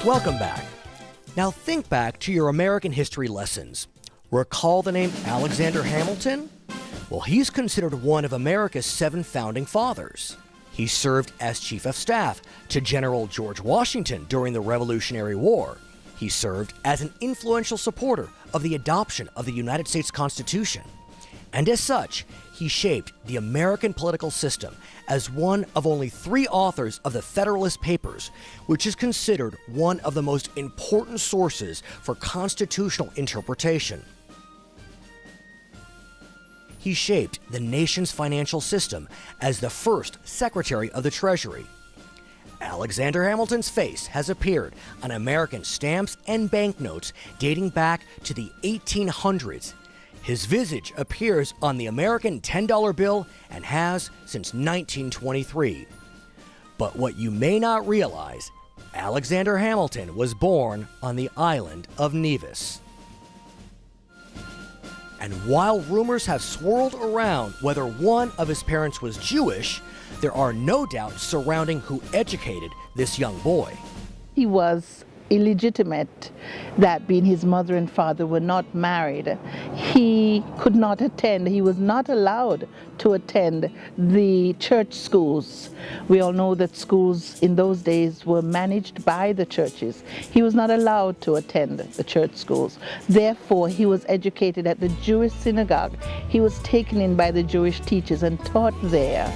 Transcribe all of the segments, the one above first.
Welcome back. Now think back to your American history lessons. Recall the name Alexander Hamilton? Well, he's considered one of America's 7 founding fathers. He served as Chief of Staff to General George Washington during the Revolutionary War. He served as an influential supporter of the adoption of the United States Constitution. And as such, he shaped the American political system as one of only 3 authors of the Federalist Papers, which is considered one of the most important sources for constitutional interpretation. He shaped the nation's financial system as the first Secretary of the Treasury. Alexander Hamilton's face has appeared on American stamps and banknotes dating back to the 1800s. His visage appears on the American $10 bill and has since 1923. But what you may not realize, Alexander Hamilton was born on the island of Nevis. And while rumors have swirled around whether one of his parents was Jewish, there are no doubts surrounding who educated this young boy. He was illegitimate, that being his mother and father were not married. He could not attend, he was not allowed to attend the church schools. We all know that schools in those days were managed by the churches. He was not allowed to attend the church schools. Therefore, he was educated at the Jewish synagogue. He was taken in by the Jewish teachers and taught there.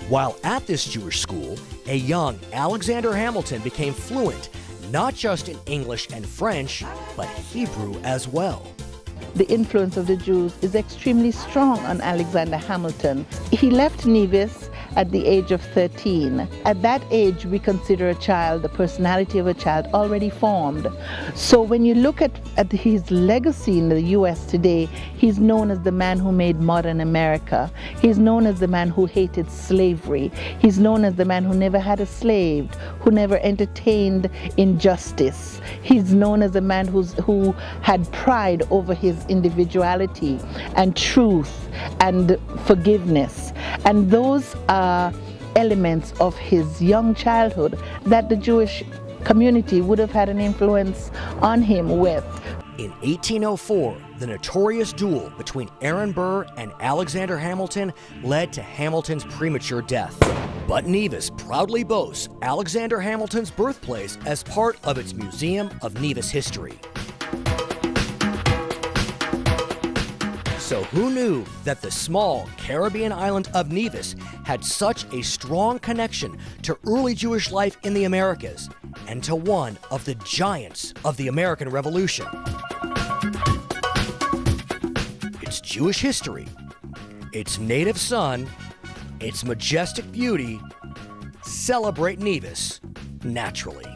While at this Jewish school, a young Alexander Hamilton became fluent not just in English and French, but Hebrew as well. The influence of the Jews is extremely strong on Alexander Hamilton. He left Nevis at the age of 13. At that age, we consider a child, the personality of a child, already formed. So when you look at his legacy in the U.S. today, he's known as the man who made modern America. He's known as the man who hated slavery. He's known as the man who never had a slave, who never entertained injustice. He's known as a man who had pride over his individuality and truth and forgiveness. And those are elements of his young childhood that the Jewish community would have had an influence on him with. In 1804, the notorious duel between Aaron Burr and Alexander Hamilton led to Hamilton's premature death. But Nevis proudly boasts Alexander Hamilton's birthplace as part of its Museum of Nevis History. So who knew that the small Caribbean island of Nevis had such a strong connection to early Jewish life in the Americas and to one of the giants of the American Revolution? Its Jewish history, its native son, its majestic beauty. Celebrate Nevis naturally.